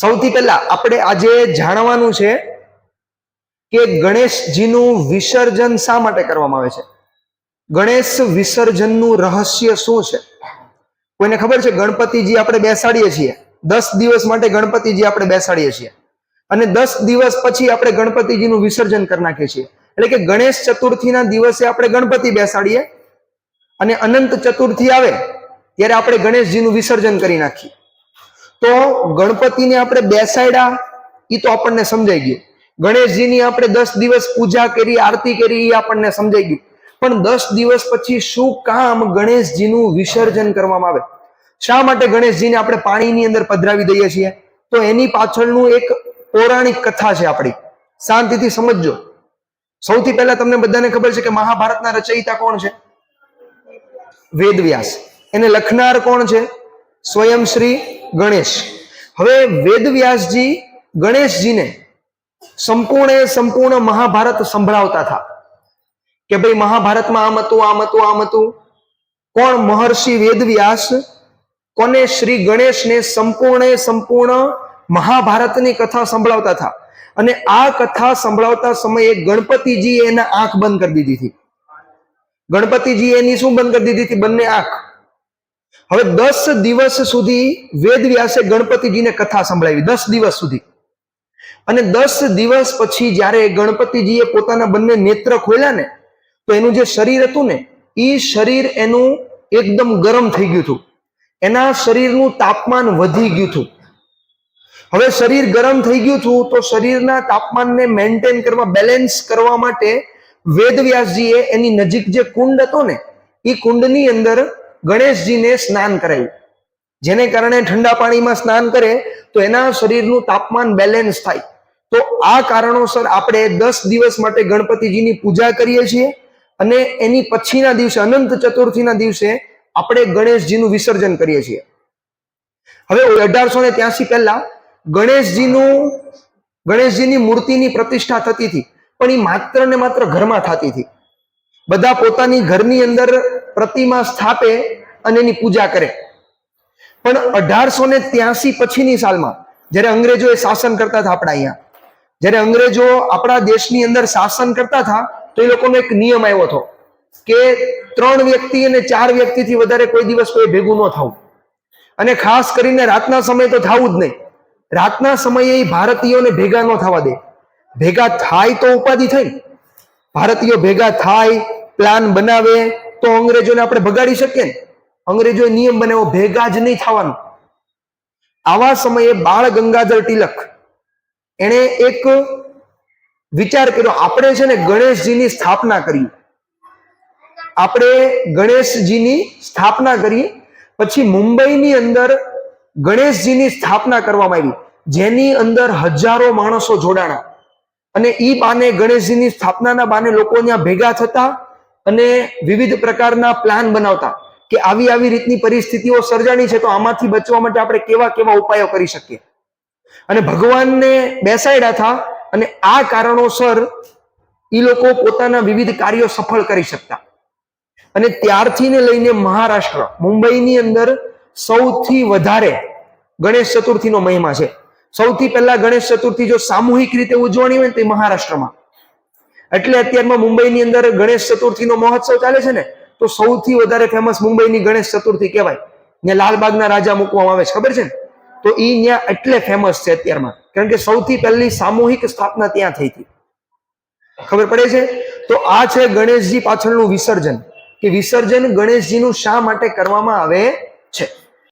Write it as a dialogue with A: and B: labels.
A: સૌથી પહેલા આપણે આજે જાણવાનું છે કે ગણેશજીનું વિસર્જન શા માટે કરવામાં આવે છે. ગણેશ વિસર્જનનું રહસ્ય શું છે? કોઈને ખબર છે? ગણપતિજી આપણે બેસાડીએ છીએ, 10 દિવસ માટે ગણપતિજી આપણે બેસાડીએ છીએ અને 10 દિવસ પછી આપણે ગણપતિજીનું વિસર્જન કરી નાખીએ છીએ. એટલે કે ગણેશ ચતુર્થીના દિવસે આપણે ગણપતિ બેસાડીએ અને અનંત ચતુર્થી આવે ત્યારે આપણે ગણેશજીનું વિસર્જન કરી નાખીએ. તો ગણપતિને આપણે બેસાડ્યા એ તો આપણને સમજાઈ ગયું. ગણેશજીની આપણે 10 દિવસ પૂજા કરી, આરતી કરી, એ આપણને સમજાઈ ગયું. પણ 10 દિવસ પછી શું કામ ગણેશજીનું વિસર્જન કરવામાં આવે? શા માટે ગણેશજીને આપણે પાણીની અંદર પધરાવી દઈએ છીએ? તો એની પાછળનું એક પૌરાણિક કથા છે આપણી. શાંતિથી સમજજો. સૌથી પહેલા તમને બધાને ખબર છે કે મહાભારતના રચયિતા કોણ છે? વેદવ્યાસ. એને લખનાર કોણ છે? સ્વયં શ્રી ગણેશ. હવે વેદવ્યાસજી ગણેશજીને સંપૂર્ણ મહાભારત સંભળાવતા હતા કે ભાઈ મહાભારતમાં આમ હતું, આમ હતું, આમ હતું. કોણ? મહર્ષિ વેદવ્યાસ કોને? શ્રી ગણેશને સંપૂર્ણ મહાભારતની કથા સંભળાવતા હતા. અને આ કથા સંભળાવતા સમયે ગણપતિજી એના આંખ બંધ કરી દીધી હતી. ગણપતિજી એની શું બંધ કરી દીધી હતી? બંને આંખ. હવે 10 દિવસ સુધી વેદવ્યાસે ગણપતિજીને કથા સંભળાવી, 10 દિવસ સુધી. અને 10 દિવસ પછી જ્યારે ગણપતિજીએ પોતાના બંને નેત્ર ખોલ્યા ને, તો એનું જે શરીર હતું ને, એ શરીર એનું એકદમ ગરમ થઈ ગયું હતું. એના શરીરનું તાપમાન વધી ગયું હતું. હવે શરીર ગરમ થઈ ગયું હતું તો શરીરના તાપમાનને મેન્ટેન કરવા, બેલેન્સ કરવા માટે વેદવ્યાસજીએ એની નજીક જે કુંડ હતો ને, એ કુંડની અંદર ગણેશજીને સ્નાન કરાવ્યું. જેને કારણે ઠંડા પાણીમાં સ્નાન કરે તો એના શરીરનું તાપમાન બેલેન્સ થાય. તો આ કારણોસર આપણે 10 દિવસ માટે ગણપતિજીની પૂજા કરીએ છીએ અને એની પછીના દિવસે, અનંત ચતુર્થીના દિવસે આપણે ગણેશજીનું વિસર્જન કરીએ છીએ. હવે 1883 પહેલા ગણેશજીની મૂર્તિની પ્રતિષ્ઠા થતી હતી, પણ એ માત્ર ને માત્ર ઘરમાં થતી હતી. બધા પોતાની ઘરની અંદર પ્રતિમા સ્થાપે અને એની પૂજા કરે. પણ 1883 પછીની સાલમાં જ્યારે અંગ્રેજોએ શાસન કરતા હતા આપણા અહીંયા, જ્યારે અંગ્રેજો આપણા દેશની અંદર શાસન કરતા હતા, તો એ લોકોનો એક નિયમ આવ્યો હતો કે 3 વ્યક્તિ અને 4 વ્યક્તિથી વધારે કોઈ દિવસ કોઈ ભેગું ન થવું. અને ખાસ કરીને રાતના સમયે તો થવું જ નહીં. રાતના સમયે ભારતીયોને ભેગા ન થવા દે. ભેગા થાય તો ઉપાધિ થઈ. ભારતીયો ભેગા થાય, પ્લાન બનાવે તો અંગ્રેજોને આપણે ભગાડી શકીએ ને. અંગ્રેજોએ નિયમ બનાવ્યો, ભેગા જ નહીં થવાનું. આવા સમયે બાળ ગંગાધર તિલક એણે એક વિચાર કર્યો, આપણે છે ને ગણેશજીની સ્થાપના કરીએ. આપણે ગણેશજીની સ્થાપના કરીએ. પછી મુંબઈની અંદર ગણેશજીની સ્થાપના કરવામાં આવી, જેની અંદર હજારો માણસો જોડાણા. અને ઈ બાને, ગણેશજીની સ્થાપનાના બાને લોકો ત્યાં ભેગા થતા અને વિવિધ પ્રકારના પ્લાન બનાવતા કે આવી રીતની પરિસ્થિતિઓ સર્જાણી છે, તો આમાંથી બચવા માટે આપણે કેવા ઉપાયો કરી શકીએ. અને ભગવાનને બેસાડ્યા હતા અને આ કારણોસર એ લોકો પોતાના વિવિધ કાર્યો સફળ કરી શકતા. અને ત્યારથી ને લઈને મહારાષ્ટ્ર, મુંબઈની અંદર સૌથી વધારે ગણેશ ચતુર્થીનો મહિમા છે. સૌથી પહેલા ગણેશ ચતુર્થી જો સામૂહિક રીતે ઉજવણી હોય તો મહારાષ્ટ્રમાં. એટલે અત્યારમાં મુંબઈની અંદર ગણેશ ચતુર્થીનો મહોત્સવ ચાલે છે ને, તો સૌથી વધારે ફેમસ મુંબઈની ગણેશ ચતુર્થી કહેવાય. ત્યાં લાલબાગના રાજા મૂકવામાં આવે છે, ખબર છે ને? તો એ ત્યાં એટલે ફેમસ છે અત્યારમાં, કારણ કે સૌથી પહેલી સામૂહિક સ્થાપના ત્યાં થઈ હતી. ખબર પડે છે? તો આ છે ગણેશજી પાછળનું વિસર્જન. કે વિસર્જન ગણેશજીનું શા માટે કરવામાં આવે